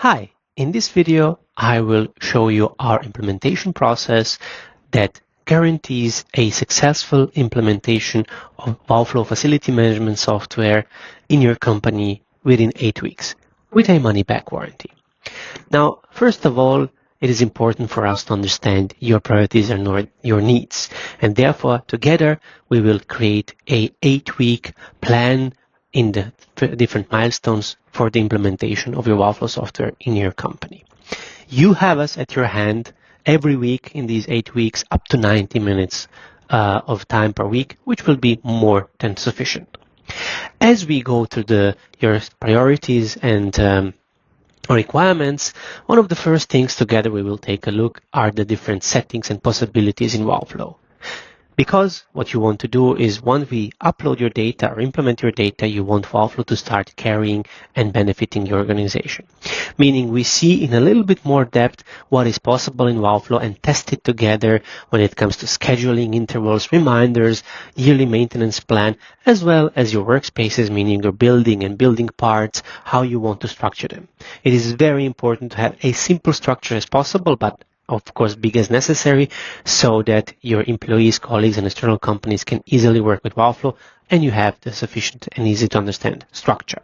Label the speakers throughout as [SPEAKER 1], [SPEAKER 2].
[SPEAKER 1] Hi, in this video I will show you our implementation process that guarantees a successful implementation of Wowflow facility management software in your company within 8 weeks with a money-back warranty. Now, first of all, it is important for us to understand your priorities and your needs, and therefore together we will create a 8-week plan in the different milestones for the implementation of your Wowflow software in your company. You have us at your hand every week in these 8 weeks, up to 90 minutes of time per week, which will be more than sufficient. As we go through your priorities and requirements, one of the first things together we will take a look are the different settings and possibilities in Wowflow. Because what you want to do is once we upload your data or implement your data, you want Wowflow to start carrying and benefiting your organization. Meaning we see in a little bit more depth what is possible in Wowflow and test it together when it comes to scheduling, intervals, reminders, yearly maintenance plan, as well as your workspaces, meaning your building and building parts, how you want to structure them. It is very important to have a simple structure as possible, but of course big as necessary, so that your employees, colleagues, and external companies can easily work with Wowflow and you have the sufficient and easy to understand structure.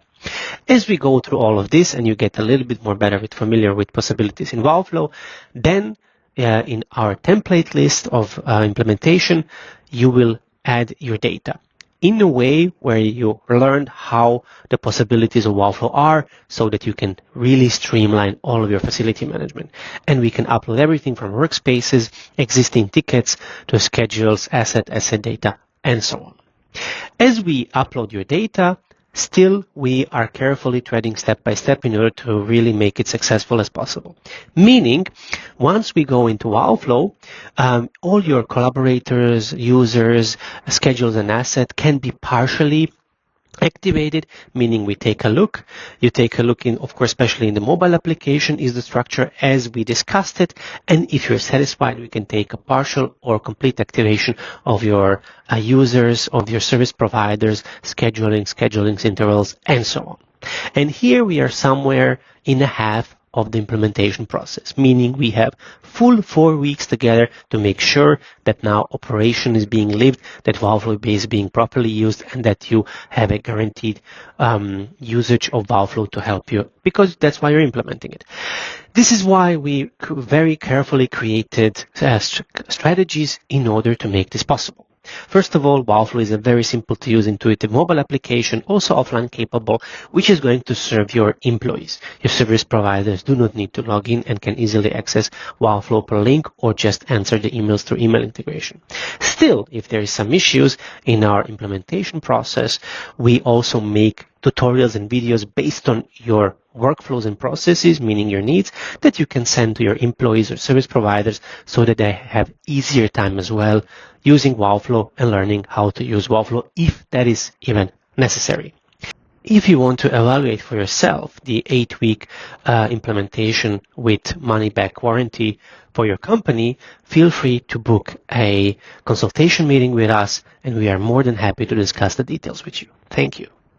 [SPEAKER 1] As we go through all of this and you get a little bit more familiar with possibilities in Wowflow, then in our template list of implementation, you will add your data in a way where you learn how the possibilities of Wowflow are, so that you can really streamline all of your facility management. And we can upload everything from workspaces, existing tickets, to schedules, asset data, and so on. As we upload your data, still we are carefully treading step by step in order to really make it successful as possible. Meaning, once we go into Wowflow, all your collaborators, users, schedules, and assets can be partially activated, meaning we take a look. You take a look in, of course, especially in the mobile application, is the structure as we discussed it. And if you're satisfied, we can take a partial or complete activation of your users, of your service providers, schedulings, intervals, and so on. And here we are somewhere in a half of the implementation process, meaning we have full 4 weeks together to make sure that now operation is being lived, that Wowflow is being properly used, and that you have a guaranteed usage of Wowflow to help you, because that's why you're implementing it. This is why we very carefully created strategies in order to make this possible. First of all, Wowflow is a very simple to use, intuitive mobile application, also offline capable, which is going to serve your employees. Your service providers do not need to log in and can easily access Wowflow per link or just answer the emails through email integration. Still, if there is some issues in our implementation process, we also make tutorials and videos based on your workflows and processes, meaning your needs, that you can send to your employees or service providers so that they have easier time as well using Wowflow and learning how to use Wowflow if that is even necessary. If you want to evaluate for yourself the 8-week implementation with money-back warranty for your company, feel free to book a consultation meeting with us, and we are more than happy to discuss the details with you. Thank you.